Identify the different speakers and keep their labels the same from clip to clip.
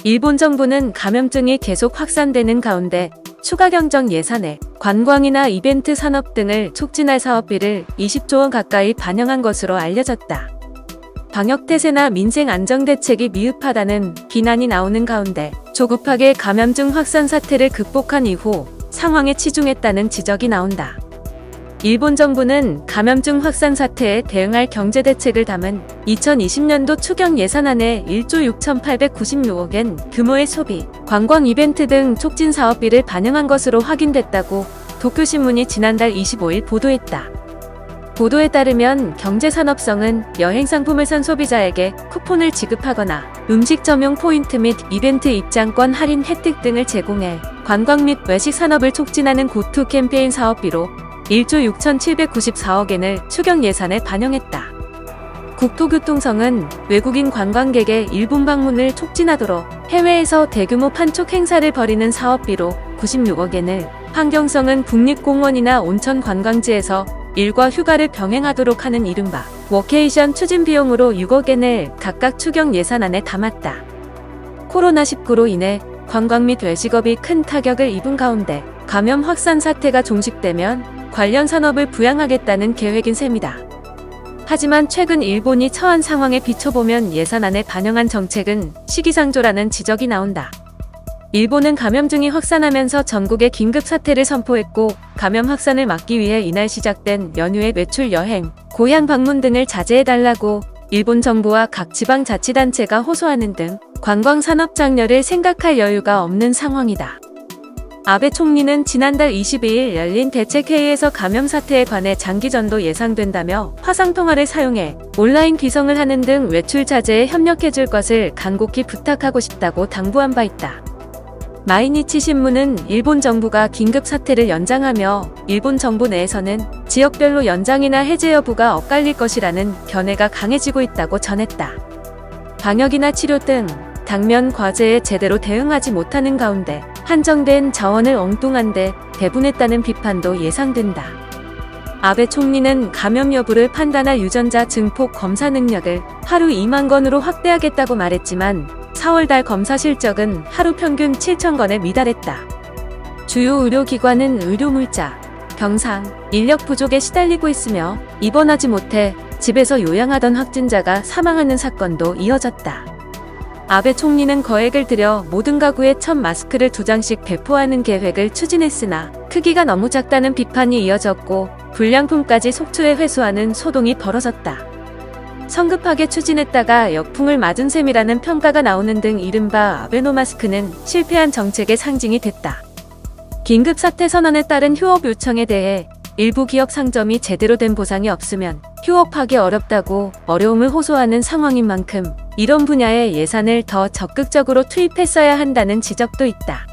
Speaker 1: 일본 정부는 감염증이 계속 확산되는 가운데 추가 경정 예산에 관광이나 이벤트 산업 등을 촉진할 사업비를 20조 원 가까이 반영한 것으로 알려졌다. 방역태세나 민생 안정대책이 미흡하다는 비난이 나오는 가운데 조급하게 감염증 확산 사태를 극복한 이후 상황에 치중했다는 지적이 나온다. 일본 정부는 감염증 확산 사태에 대응할 경제대책을 담은 2020년도 추경 예산안에 1조 6,896엔 규모의 소비, 관광 이벤트 등 촉진 사업비를 반영한 것으로 확인됐다고 도쿄신문이 지난달 25일 보도했다. 보도에 따르면 경제산업성은 여행상품을 산 소비자에게 쿠폰을 지급하거나 음식점용 포인트 및 이벤트 입장권 할인 혜택 등을 제공해 관광 및 외식 산업을 촉진하는 고투 캠페인 사업비로 1조 6,794억엔을 추경 예산에 반영했다. 국토교통성은 외국인 관광객의 일본 방문을 촉진하도록 해외에서 대규모 판촉 행사를 벌이는 사업비로 96억엔을, 환경성은 국립공원이나 온천 관광지에서 일과 휴가를 병행하도록 하는 이른바 워케이션 추진 비용으로 6억엔을 각각 추경 예산안에 담았다. 코로나19로 인해 관광 및 외식업이 큰 타격을 입은 가운데 감염 확산 사태가 종식되면 관련 산업을 부양하겠다는 계획인 셈이다. 하지만 최근 일본이 처한 상황에 비춰보면 예산안에 반영한 정책은 시기상조라는 지적이 나온다. 일본은 감염증이 확산하면서 전국에 긴급사태를 선포했고, 감염 확산을 막기 위해 이날 시작된 연휴의 외출 여행, 고향 방문 등을 자제해달라고 일본 정부와 각 지방자치단체가 호소하는 등 관광산업 장려를 생각할 여유가 없는 상황이다. 아베 총리는 지난달 22일 열린 대책회의에서 감염 사태에 관해 장기전도 예상된다며 화상통화를 사용해 온라인 귀성을 하는 등 외출 자제에 협력해줄 것을 간곡히 부탁하고 싶다고 당부한 바 있다. 마이니치 신문은 일본 정부가 긴급 사태를 연장하며 일본 정부 내에서는 지역별로 연장이나 해제 여부가 엇갈릴 것이라는 견해가 강해지고 있다고 전했다. 방역이나 치료 등 당면 과제에 제대로 대응하지 못하는 가운데 한정된 자원을 엉뚱한데 배분했다는 비판도 예상된다. 아베 총리는 감염 여부를 판단할 유전자 증폭 검사 능력을 하루 2만 건으로 확대하겠다고 말했지만 4월달 검사 실적은 하루 평균 7,000건에 미달했다. 주요 의료기관은 의료물자, 병상, 인력 부족에 시달리고 있으며 입원하지 못해 집에서 요양하던 확진자가 사망하는 사건도 이어졌다. 아베 총리는 거액을 들여 모든 가구에 첫 마스크를 2장씩 배포하는 계획을 추진했으나 크기가 너무 작다는 비판이 이어졌고 불량품까지 속초에 회수하는 소동이 벌어졌다. 성급하게 추진했다가 역풍을 맞은 셈이라는 평가가 나오는 등 이른바 아베노마스크는 실패한 정책의 상징이 됐다. 긴급사태 선언에 따른 휴업 요청에 대해 일부 기업 상점이 제대로 된 보상이 없으면 휴업하기 어렵다고 어려움을 호소하는 상황인 만큼 이런 분야의 예산을 더 적극적으로 투입했어야 한다는 지적도 있다.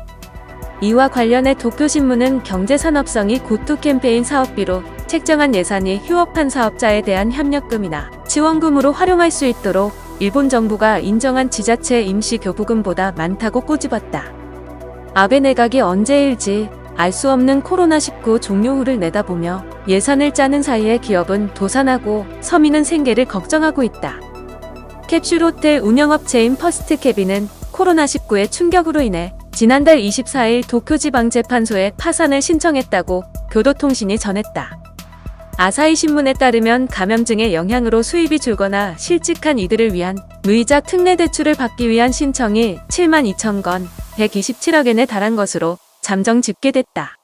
Speaker 1: 이와 관련해 도쿄신문은 경제산업성이 고투 캠페인 사업비로 책정한 예산이 휴업한 사업자에 대한 협력금이나 지원금으로 활용할 수 있도록 일본 정부가 인정한 지자체 임시교부금보다 많다고 꼬집었다. 아베 내각이 언제일지 알 수 없는 코로나19 종료 후를 내다보며 예산을 짜는 사이에 기업은 도산하고 서민은 생계를 걱정하고 있다. 캡슐호텔 운영업체인 퍼스트캐비는 코로나19의 충격으로 인해 지난달 24일 도쿄지방재판소에 파산을 신청했다고 교도통신이 전했다. 아사히 신문에 따르면 감염증의 영향으로 수입이 줄거나 실직한 이들을 위한 무이자 특례 대출을 받기 위한 신청이 72,000건, 127억엔에 달한 것으로 잠정 집계됐다.